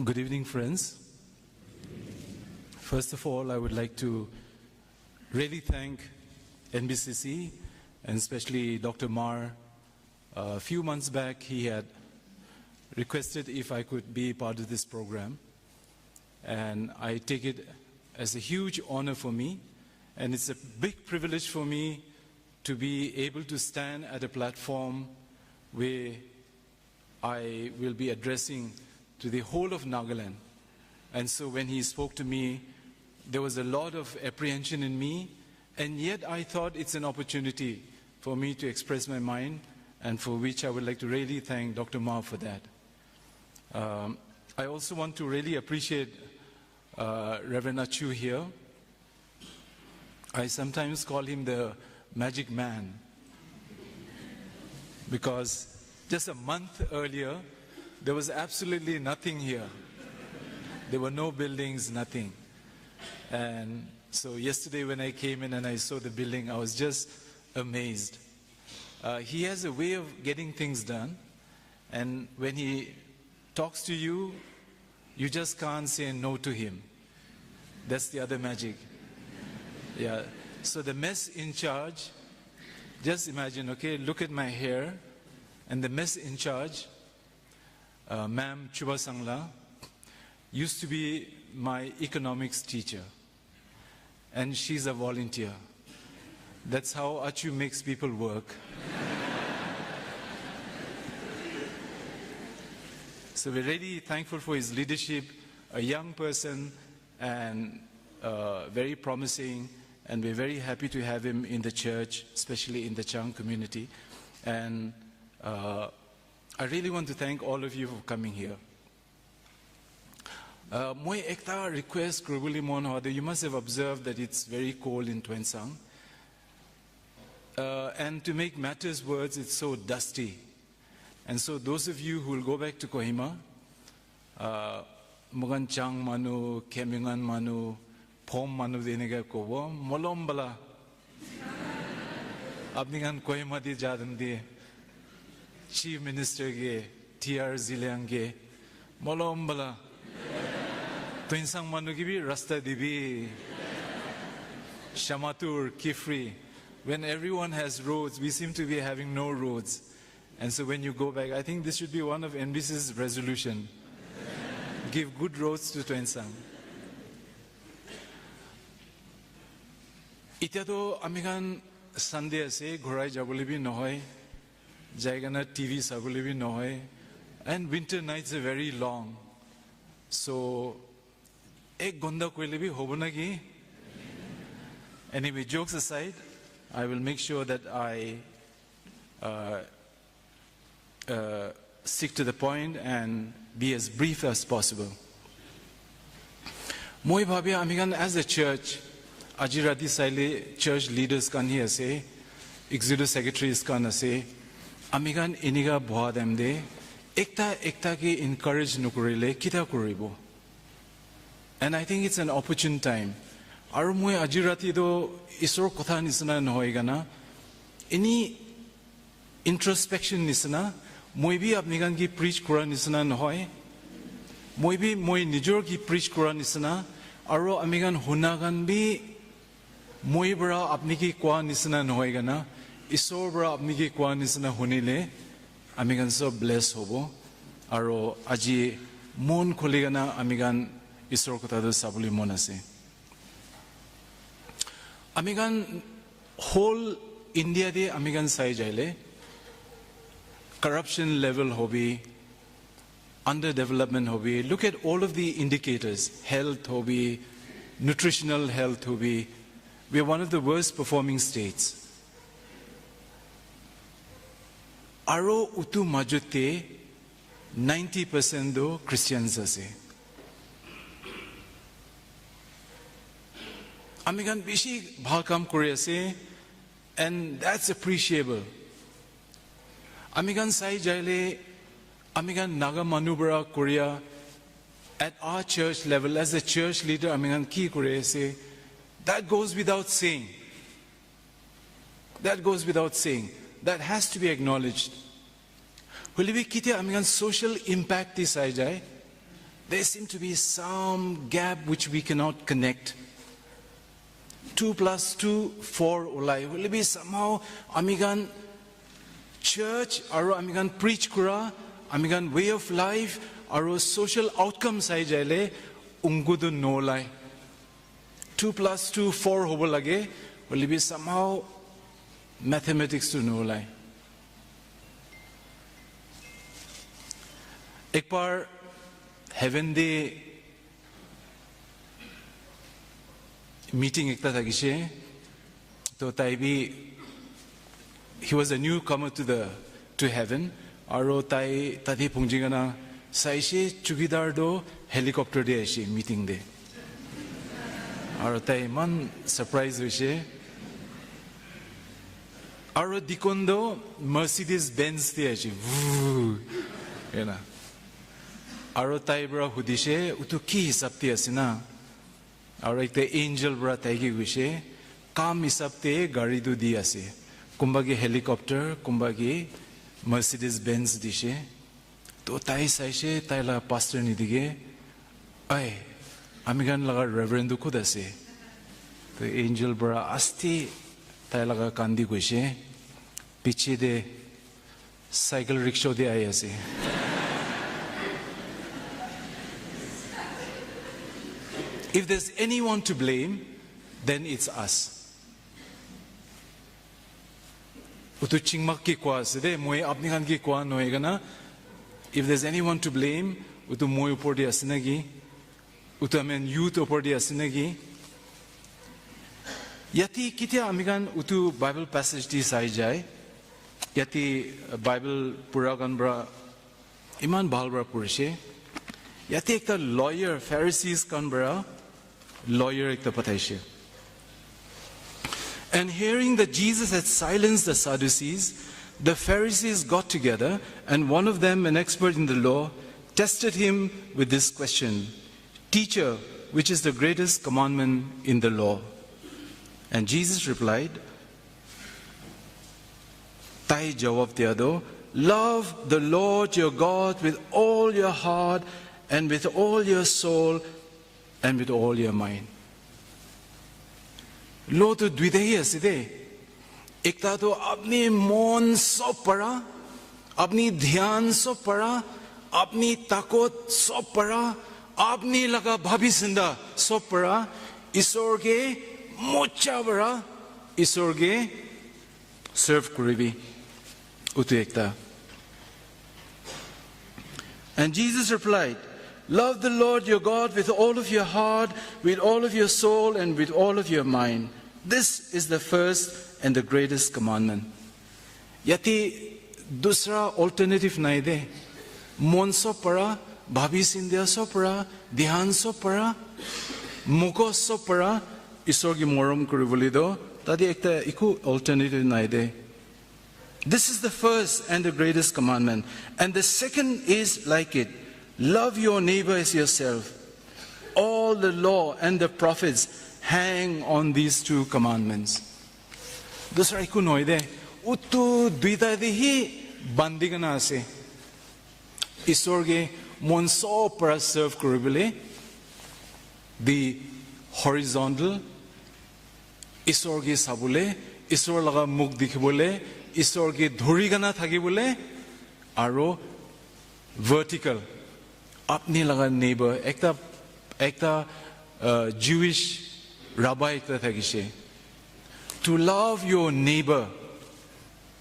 Good evening, friends. First of all, I would like to really thank NBCC and especially Dr. Mar. A few months back, he had requested if I could be part of this program. And I take it as a huge honor for me. And it's a big privilege for me to be able to stand at a platform where I will be addressing to the whole of Nagaland. And so when he spoke to me, there was a lot of apprehension in me, and yet I thought it's an opportunity for me to express my mind, and for which I would like to really thank Dr. Ma for that. I also want to really appreciate Reverend Achu here. I sometimes call him the magic man, because just a month earlier, there was absolutely nothing here. There were no buildings, nothing. And so yesterday when I came in and I saw the building, I was just amazed. He has a way of getting things done. And when he talks to you, you just can't say no to him. That's the other magic. Yeah. So the mess in charge, just imagine, okay, look at my hair. And the mess in charge, Ma'am Chuba Sangla, used to be my economics teacher. And she's a volunteer. That's how Achu makes people work. So we're really thankful for his leadership, a young person and very promising, and we're very happy to have him in the church, especially in the Chang community. And I really want to thank all of you for coming here. Moi ekta request grubuli mon hode. You must have observed that it's very cold in Tuan Sang. And to make matters worse, it's so dusty. And so those of you who will go back to Kohima, Mugan Chang Manu, Kemingan Manu, Pom Manu Denega Kobo, Molombala. Abningan Kohima di Jadam di Chief Minister ge, TR Ziliang ge, Molombala. Tuan Sang Manu gibi Rasta Dibi, Shamatur, Kifri. When everyone has roads, we seem to be having no roads. And so when you go back, I think this should be one of NBC's resolution. Give good roads to Tuan Sang. Itiado amigan Sunday ase ghorai jabulibi nohoy, jaigana TV sabulibi nohoy, and winter nights are very long. So ek gonda koilebi hobonagi. Anyway, jokes aside, I will make sure that I stick to the point and be as brief as possible. Moi bhabya amigan as a church, Ajirati Saile church leaders kan hi ase, executive secretaries kan ase, amigan iniga bhwa demde, ekta ki encourage nukurile kita kuribo. And I think it's an opportune time. Aru moi Ajirati do isor kotha nisana nohoi gana, any introspection nisana, moi bi apnigan ki preach kura nisana nohoi, moi bi moi nijor ki preach kura nisana, aru amigan hunagan bi moi bra apni ki kwa nisana nohoi gana, isor bra apni ki kwa nisana hunile, amigan so bless hobo, aru aji mon kholi gana amigan isor kotha do sabuli mon ase. Amigan whole India de amigan sai jaile, corruption level hobi, underdevelopment hobi. Look at all of the indicators, health hobi, nutritional health hobi. We are one of the worst performing states. Aro utu majute 90% do Christians ase. Amigan bishi bhalkam kore ase, and that's appreciable. Amigan sai jaile, amigan naga manubra Korea at our church level as a church leader, amigan ki kore ase. That goes without saying. That goes without saying. That has to be acknowledged. Holibi kite amigan social impact is sai jai. there seems to be some gap which we cannot connect. 2 + 2, 4 ulai. Will be somehow Amigan church, or Amigan preach kura, Amigan way of life, or social outcomes sai jale, ungudu no lai. 2 + 2, 4 hobo lage, will be somehow mathematics to no lai. एक बार heaven day meeting ekta thagishe, to taibi he was a newcomer to heaven. Aro tai tadi pungjingana saishe chugidar do helicopter de ashi meeting de. Aro tai man surprise hoishe. Aro dikondo Mercedes Benz de ashi. You know. Aro tai bra hudishe utu ki hisab te asina. Aro ekta angel bra tai gi wishe kam hisab te gari du di ase. Kumbagi helicopter, kumbagi Mercedes Benz dishe. To tai saishe tai la pastor ni dige. Ay, amigan laga reverend du khud ase. To angel bra asti tai laga kandi wishe. Piche de cycle rickshaw de ay ase. If there's anyone to blame, then it's us. Utu chingmak ki kwa sede moy apni kan ki kwa noy gana. If there's anyone to blame, utu moy upor di asinagi, utu amen youth upor di asinagi. Yati kitya amigan utu Bible passage di sai jai. Yati Bible pura gan bra iman bhal bra purishe. Yati ekta lawyer Pharisees kan bra lawyer ekta pataishe. And hearing that Jesus had silenced the Sadducees, the Pharisees got together, and one of them, an expert in the law, tested him with this question: Teacher, which is the greatest commandment in the law? And Jesus replied, Tai jawab diado, love the Lord your God with all your heart and with all your soul and with all your mind. Lo to dvidahi aside. Ekta to apni mon sob para, apni dhyan sob para, apni takot sob para, apni laga bhabisinda sob para, isorge mocha para, isorge serve kuribi utu ekta. And Jesus replied, love the Lord your God with all of your heart, with all of your soul, and with all of your mind. This is the first and the greatest commandment. Yati dusra alternative nahi de. Mon so para, bhabi sindhya so para, dhyan so para, muko so para, isor ki moram kuriboli do. Tadi ekta iku alternative nahi de. This is the first and the greatest commandment. And the second is like it. Love your neighbor as yourself. All the law and the prophets hang on these two commandments. Dusra iku noide utu duita dehi bandigana ase. Isorge monso para serve kuribile the horizontal isorge sabule isor laga muk dikhibole isorge dhurigana thagibole aro vertical apni laga neighbor ekta Jewish rabbi ekta thagishe. To love your neighbor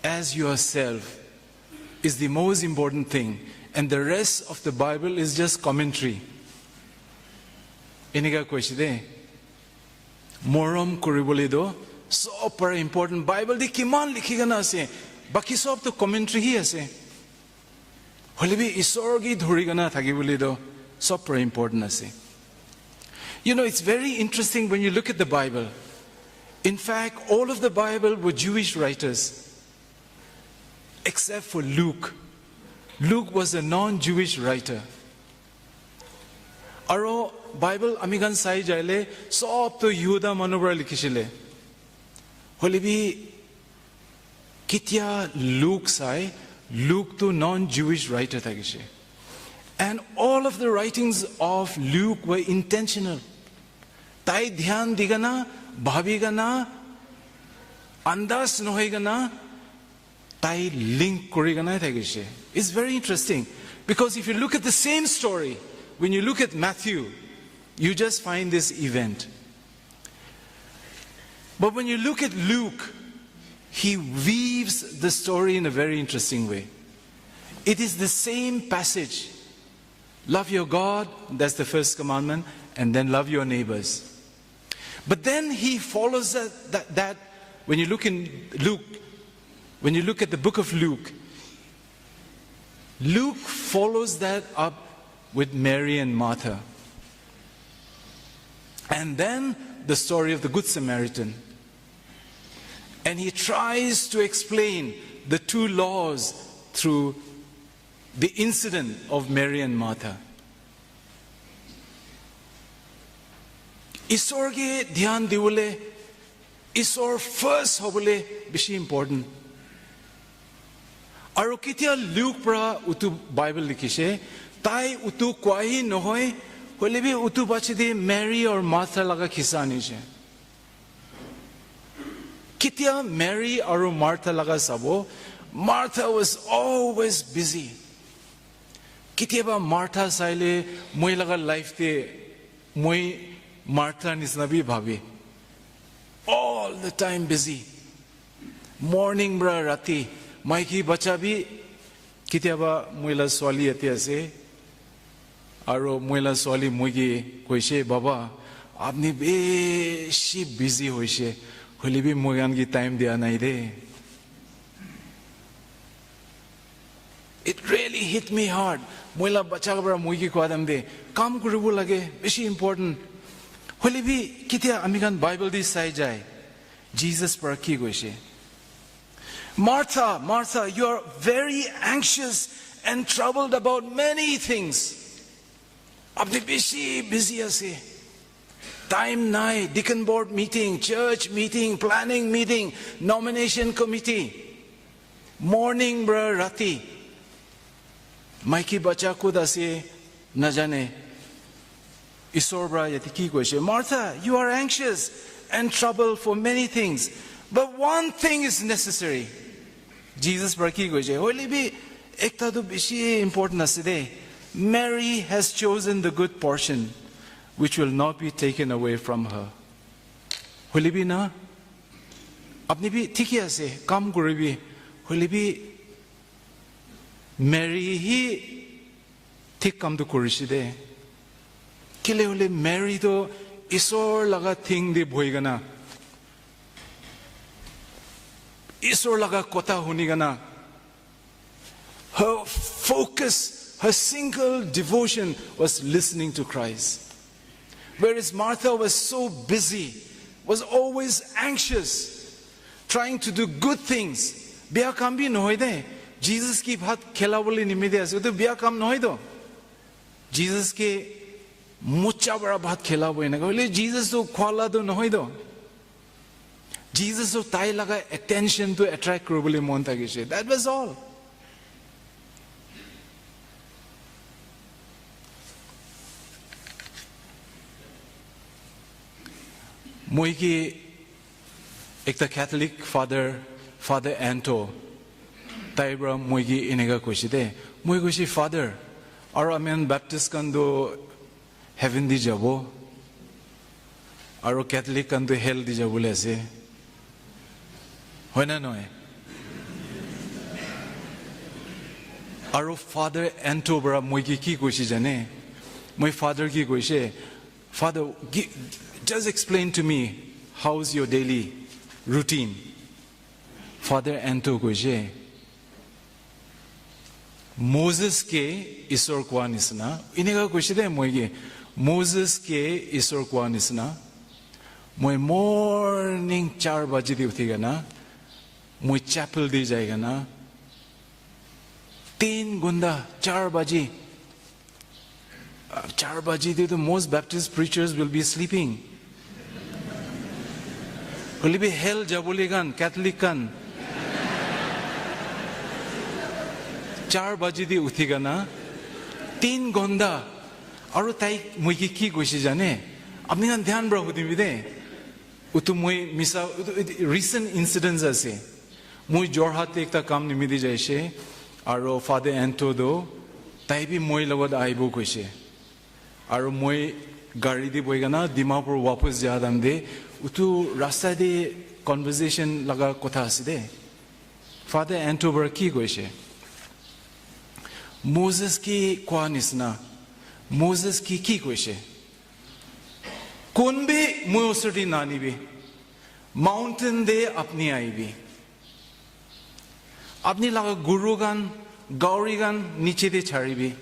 as yourself is the most important thing, and the rest of the Bible is just commentary. Iniga question moram kuribole do so para important Bible di kiman likhigana ase baki sob to commentary hi ase holebi isorgi dhurigana thagibole do so para important ase. You know, it's very interesting when you look at the Bible. In fact, all of the Bible were Jewish writers, except for Luke. Luke was a non-Jewish writer. Aro Bible amigan sai jaile sob to Yehuda manubra likhishile. Holebi kitya Luke sai, Luke to non-Jewish writer thagishe. And all of the writings of Luke were intentional. Tai dhyan digana, bhabigana, andas nohigana, tai link korigana thagishe. It's very interesting. Because if you look at the same story, when you look at Matthew, you just find this event. But when you look at Luke, he weaves the story in a very interesting way. It is the same passage. Love your God, that's the first commandment, and then love your neighbors. But then he follows that when you look in Luke, when you look at the book of Luke, Luke follows that up with Mary and Martha. And then the story of the Good Samaritan. And he tries to explain the two laws through the incident of Mary and Martha. Isor ge dhyan diwole, Isor first hobole bishi important. Aro kitia Luke pra utu Bible likishe, tai utu kwahi nohoy, holebi utu bachidi Mary or Martha laga kisa nishe. Kitia Mary or Martha laga sabo, Martha was always busy. Kitia ba Martha saile, moi laga life te, moi Martha nisnabi bhabi. All the time busy. Morning bra rati. Maiki bacha bhi kitia ba moila swali ati ase. Aro moila swali moigi koishe baba. Apni beshi busy hoishe. Holi bhi moigan ki time diya nahi de. It really hit me hard. Moila bacha bra moigi ko adam de. Kam kuribu lage. Beshi important. Holi bhi kitia amigan Bible di sai jai. Jesus par ki goishe. Martha, Martha, you are very anxious and troubled about many things. Apni busy ase. Time nai, deacon board meeting, church meeting, planning meeting, nomination committee. Morning bra rati. Maiki bacha ko dase na jane. Isor bra yati ki goishe. Martha, you are anxious and troubled for many things. But one thing is necessary. Jesus braki goje. Holy be ekta to bishi important aside. Mary has chosen the good portion, which will not be taken away from her. Holy be na. Apni bi tiki ase kam kore bi. Holy be Mary hi tik kam to korishide. Kile holy Mary to Isor laga thing de bhoigana. Isor laga kota hunigana. Her focus, her single devotion was listening to Christ. Whereas Martha was so busy, was always anxious, trying to do good things. Biya kam bhi nohoy de. Jesus ki bhat khela boli nimide ase. To biya kam nohoy do. Jesus ke mucha bada bhat khela boy na. Kole Jesus to khwala do nohoy do. Jesus to tai laga attention to attract korobole mon thagishe. That was all. Moi ki ekta Catholic Father Anto taibra moi ki inega koshide. Moi koshi Father aro amen Baptist kando heaven di jabo aro Catholic kando hell di jabo le ase. Hoina noe. Aro Father Anto bra moi ki koshi jane. Moi Father ki koshi. Father, just explain to me how's your daily routine. Father Anto koshi. Moses ke isor kwa nisna. Inega koshi de moi ki. Moses ke isor kwa nisna. Moi morning 4 baje di uthiga na. Moi chapel di jayega na. 3 gunda 4 baje. 4 baje di to most Baptist preachers will be sleeping. Will be hell jabuligan Catholic kan. 4 baje di uthiga na. तीन गंदा और ताई मुझे की कोशिश जाने अपने का ध्यान रखो दिन बिदे उतु मुझे मिसा recent incidents ऐसे मुझे जोरहाट एक ता काम निमित्त जाइए और फादर एंटो दो ताई भी मुझे लगता आइबो कोशिश और मुझे गाड़ी दी बोएगा ना दिमापुर वापस जा दम दे उतु रास्ता दे conversation लगा कोथा सिदे फादर एंटो बर की कोशिश मोसेस की क्वानिसना मोसेस की कोशिश कौन भी मुझे नानी भी माउंटेन दे अपनी आई भी अपनी लगा गुरुगन गौरीगन नीचे दे छाड़ी भी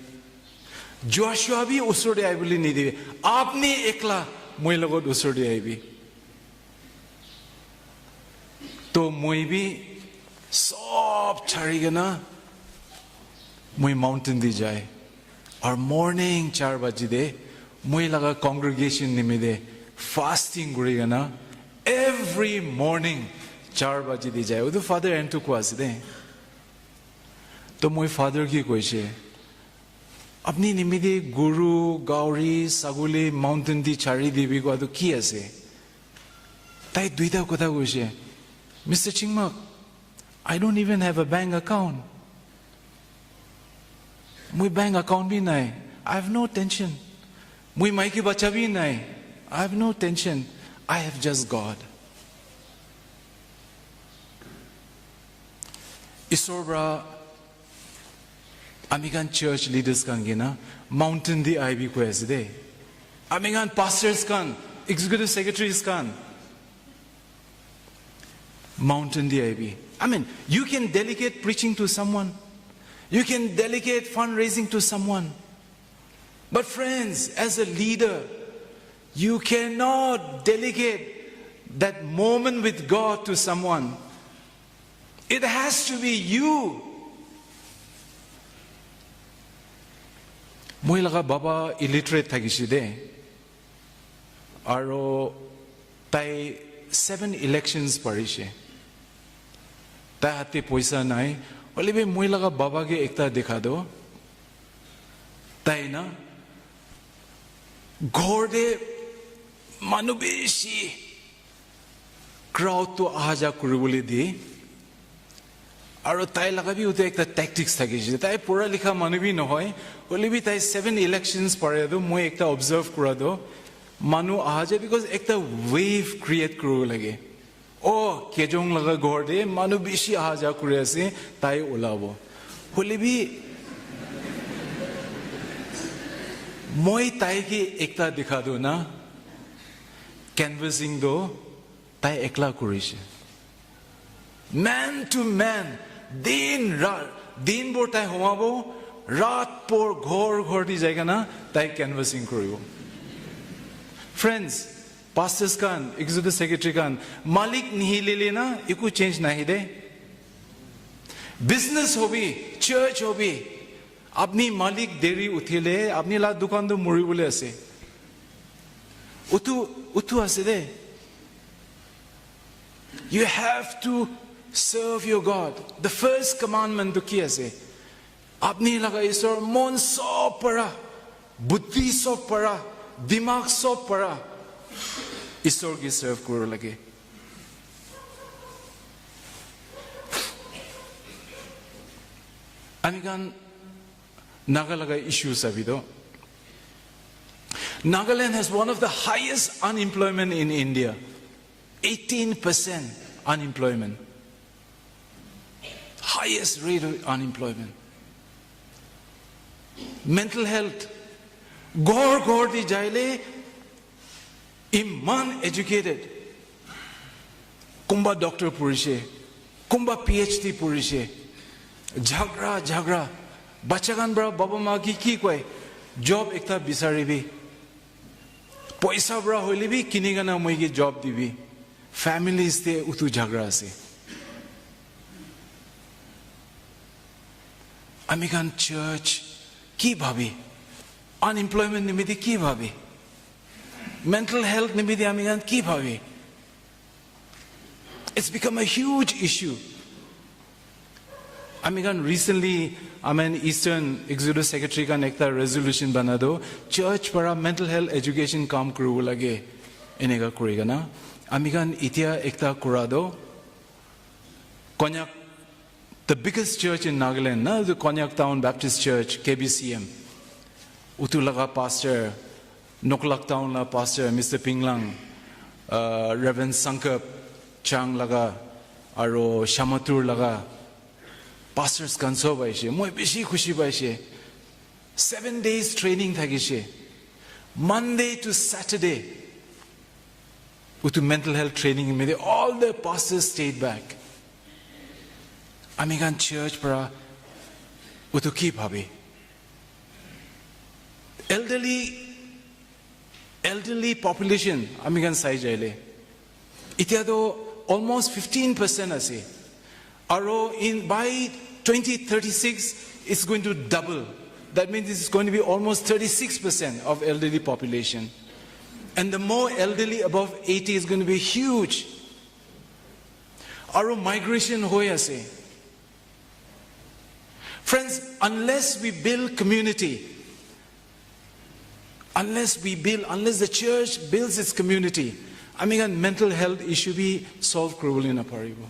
जोशुआ भी उसरे आई बोली नहीं दे आपने एकला मुझे लगो उसरे आई भी तो मुझे भी सब छाड़ी गना मुझे माउंटेन दी जाए और मॉर्निंग 4 बजे दे मुझे लगा कांग्रेगेशन निमित्ते फास्टिंग करेगा ना एवरी मॉर्निंग 4 बजे दी जाए वो तो फादर एंटू को आसे दे तो मुझे फादर की कोशिश अपनी निमित्ते गुरु गौरी सगुले माउंटेन दी चारी देवी को तो किया से ताई दुईटा को था कोशिश mister Chingmak I don't even have a bank account मुझे बैंक अकाउंट भी नहीं I have no tension मुझे माई की बच्चा भी नहीं I have no tension I have just God ईश्वर बरा अमेरिकन चर्च लीडर्स कान के ना माउंटेन दी आई भी को ऐसे दे अमेरिकन पास्टर्स कान एग्जीक्यूटिव सेक्रेटरीज कान माउंटेन दी आई भी I mean you can delegate preaching to someone you can delegate fundraising to someone but friends as a leader you cannot delegate that moment with God to someone it has to be you मुझे लगा बाबा illiterate था किसी दे और ताई 7 elections पढ़ी शे ताई हाथी पैसा नहीं बोले भी मुझे लगा बाबा के एकता दिखा दो ताई ना घोड़े मानुबेशी क्राउड तो आजा कुरुबुली दी और ताई लगा भी उते एकता टैक्टिक्स था किसी ताई पूरा लिखा मानुबी न होए बोले भी ताई 7 elections पढ़े दो मुझे एकता observe करा दो मानु आजा because एकता wave create करो लगे ओ केजोंग लगा घोड़े मानुबेशी आजा कुरे से ताई उलावो बोले भी मोई ताई की एकता दिखा दो ना कैनवसिंग दो ताई एकला कुरिश मैन टू मैन दिन बोर ताई होमाबो रात पोर घोर घोर दी जाएगा ना ताई कैनवसिंग करियो फ्रेंड्स पास्टर्स कान एग्जीक्यूटिव सेक्रेटरी कान मालिक नहीं ले लेना इको चेंज नहीं दे बिजनेस हो भी चर्च हो भी अपनी मालिक देरी उठिले अपनी ला दुकान तो मुड़ी बोले ऐसे उतु ऐसे दे you have to serve your God the first commandment तो किया से अपनी लगा ईश्वर मन सब पड़ा बुद्धि सब पड़ा दिमाग सब पड़ा ईश्वर की सर्व करो लगे American Nagalaga issues abido. Nagaland has one of the highest unemployment in India. 18% unemployment. Highest rate of unemployment. Mental health. Gor di jaile iman educated. Kumba doctor purishe. Kumba PhD purishe. Jhagra. Bachagan bra baba magi ki koi job ekta bisari bi paisa bra hoile bi kiniga na moi ki job dibi families te utu jhagra ase American church ki bhabi unemployment nimiti ki bhabi mental health nimiti American ki bhabi it's become a huge issue Amigan recently, Eastern Exodus Secretary ka nekta resolution banado, church para mental health education kam kuru lage, enega kuriga na. Amigan itia ekta kurado, Konyak, the biggest church in Nagaland, na, the Konyak Town Baptist Church, KBCM. Utulaga pastor, Noklak Town la pastor, Mr. Pinglang, Reverend Sankap Chang laga, aro Shamatur laga, pastors kanso baishe, moi bishi khushi baishe. 7 days training thagishe. Monday to Saturday, utu mental health training in all the pastors stayed back. Amigan church para utu keep habi. Elderly population, Amigan sai jaile. Itiado almost 15% ase. Aro by 2036, it's going to double. That means it's going to be almost 36% of elderly population. And the more elderly above 80 is going to be huge. Aro migration hoya se. Friends, unless we build community, unless the church builds its community, mental health issue be solved in a paribo.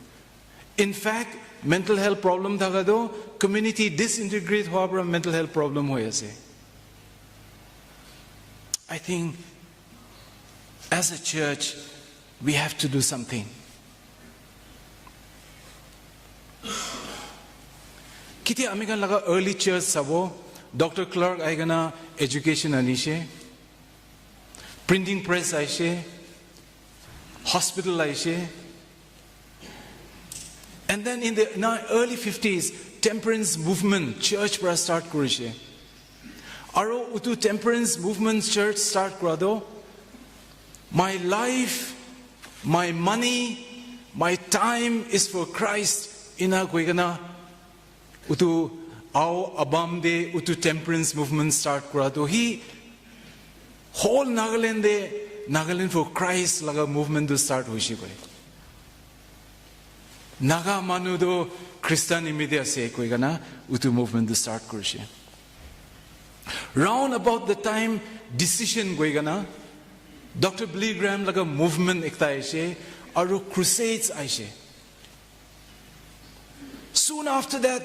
In fact, mental health problem thagado, community disintegrate hoabra mental health problem hoya se. I think as a church, we have to do something. Kiti amigan laga early church sabo, Dr. Clark aigana education anishe, printing press aishe, hospital aishe, and then in the early 50s, temperance movement church para start kurishe. Aro utu temperance movement church start kurado. My life, my money, my time is for Christ. Ina kuigana utu ao abam de utu temperance movement start kurado. He whole Nagaland for Christ laga movement to start hoishi koi. Naga manudo Christian imedia se kuigana utu movement to start kurishe. Round about the time decision kuigana, Dr. Billy Graham laga movement ekta aishe, aro crusades aishe. Soon after that,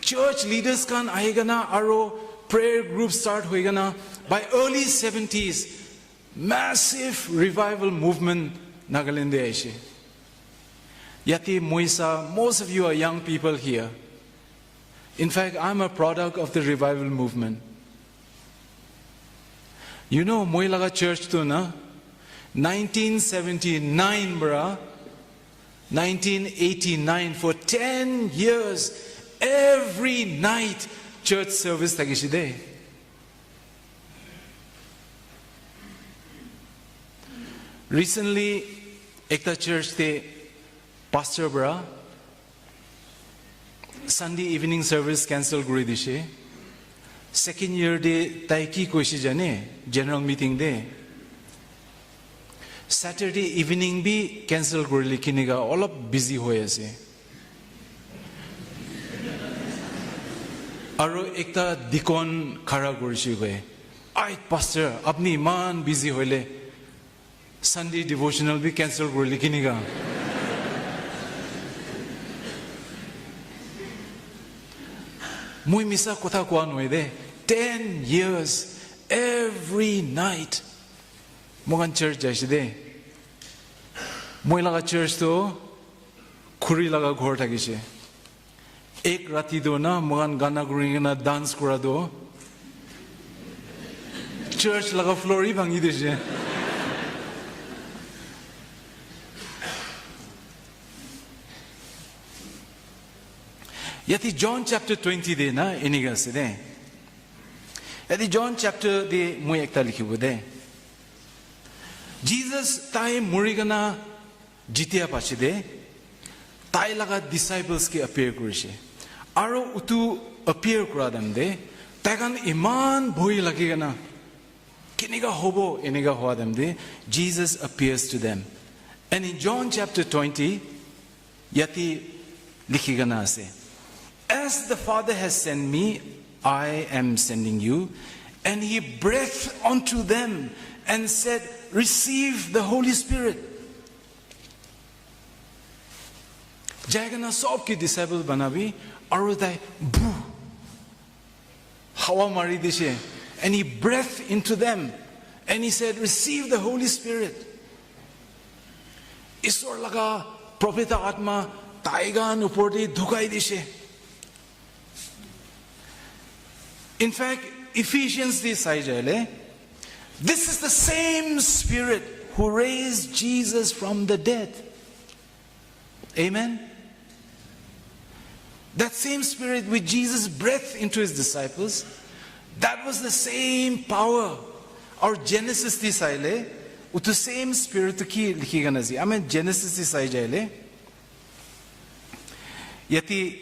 church leaders kan aigana, aro prayer groups start hoigana. By early 70s, massive revival movement Nagaland aishe. Yati Moisa, most of you are young people here. In fact, I'm a product of the revival movement. You know, Moilaga church to na 1979, bra, 1989, for 10 years, every night church service tagishide. Recently, ekta church te pastor bra Sunday evening service cancel guri dishe. Second year de taiki koishi jane general meeting de. Saturday evening bi cancel guri likiniga all up busy hoye ase. Aro ekta dikon khara gurishi goe. Ai pastor apni man busy hoile Sunday devotional bi cancel guri likiniga. Mui misa kotha kwa noide 10 years every night mogan church jaishide moi laga church to khuri laga ghor thakise ek rati do na mogan gana guringena dance kura do church laga floor hi bhangi dishe Yati John chapter 20 de na iniga se de. Yati John chapter de moi ekta likhi bude. Jesus tai murigana jitia pachi de tai laga disciples ke appear kurishe. Aro utu appear kuradam de tagan iman bhoi lagigana kiniga hobo iniga hoadam de Jesus appears to them. And in John chapter 20 yati likhigana ase. as the Father has sent me, I am sending you. And he breathed unto them and said, receive the Holy Spirit. Jagana sobki disciple banabi, arutai boo. Hawa mari dishe. And he breathed into them. And he said, receive the Holy Spirit. Isor laga Prophet Atma taigan uporti dhukai dishe. In fact, Ephesians this is the same Spirit who raised Jesus from the dead. Amen. That same Spirit which Jesus breathed into his disciples, that was the same power. Our Genesis this with the same Spirit to ki likhi I mean Genesis this yati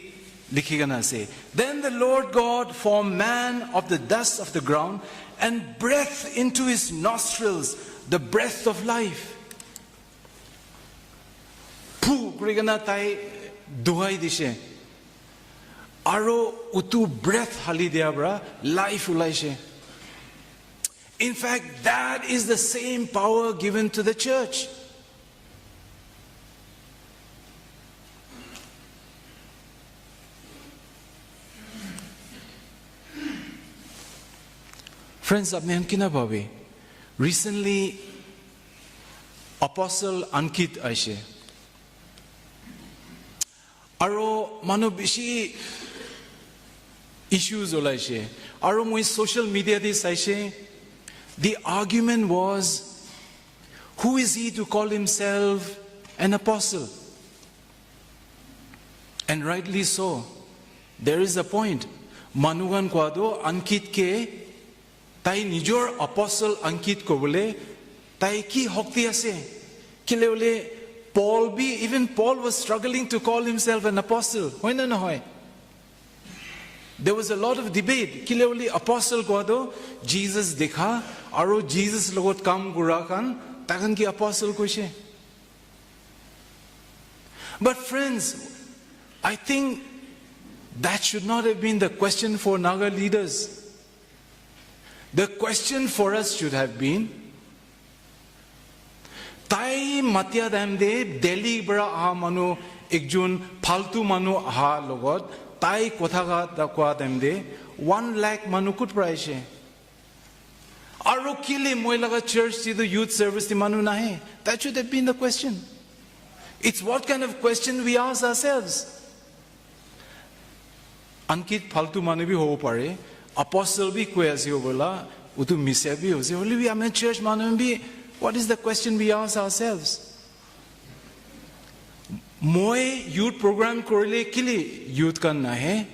likhigana say, then the Lord God formed man of the dust of the ground and breathed into his nostrils the breath of life. Pu krigana tai duhai dishe. Aro utu breath hali diabra life ulaishe. In fact, that is the same power given to the church. Friends, apne kina bhabe? Recently, Apostle Ankit aise. Aro manu bishi issues olaise. Aro moi social media this aise. The argument was, who is he to call himself an apostle? And rightly so. There is a point. Manugan kwado Ankit ke tai nijor apostle Ankit ko bole tai ki hokti ase kile bole Paul even Paul was struggling to call himself an apostle. Hoy na hoy. There was a lot of debate. Kile bole apostle ko do Jesus dekha aro Jesus logot kam gura kan takan ki apostle koise. But friends, I think that should not have been the question for Naga leaders. The question for us should have been, Tai matya damde Delhi bra aha manu ekjun faltu manu aha logot Tai kotha ga kwa damde 1 lakh manu kut praise. Aro kile moi laga church ti the youth service ti manu nahe. That should have been the question. It's what kind of question we ask ourselves. Ankit faltu manu bhi ho pare. Apostle bhi koi asi ho bola, utu misya bhi ho se. Only we are church manu bhi. What is the question we ask ourselves? Moi youth program korile kili youth kan nahe.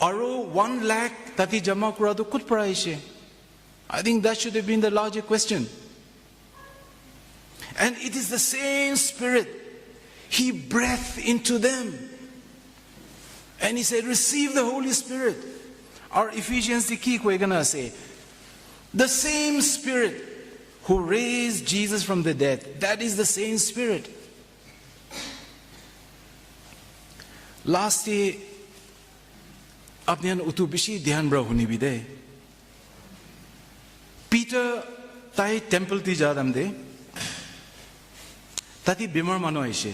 Aro 1 lakh tati jama kura do kut paraishe. I think that should have been the larger question. And it is the same Spirit. He breathed into them. And he said, receive the Holy Spirit. Our Ephesians the key gonna say, the same Spirit who raised Jesus from the dead, that is the same Spirit. Lastly, apnian utubishi dhyan bra huni bide. Peter tai temple ti jadam de. Tati bimar mano aishe.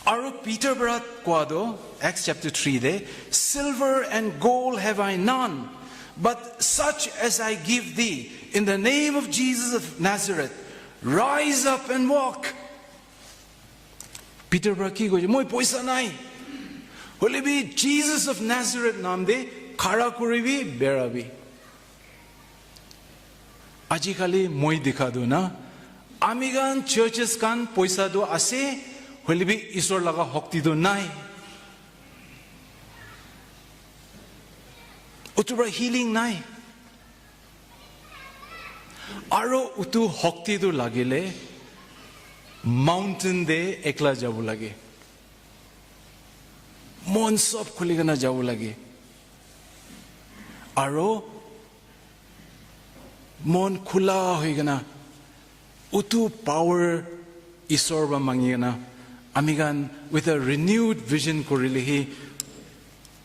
Aro Peter brat kwado, Acts chapter 3 de, silver and gold have I none, but such as I give thee, in the name of Jesus of Nazareth, rise up and walk. Peter brat ki goje, moi poisa nai. Hole bi Jesus of Nazareth naam de, khara kuribi, berabi. Aji kali moi dikha do na. Amigan churches kan poisa do ase, hole bi isor laga hokti do nai. Utubra healing nai. Aro utu hokti do lagile, mountain de ekla jabu lage. Mon sob khuligana jabu lage. Aro mon khula hoigana. Utu power isor ba mangina amigan with a renewed vision korilihi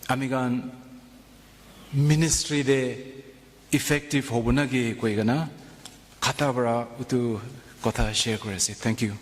amigan ministry de effective hobunagi koigana katabara utu kotha share koresi. Thank you.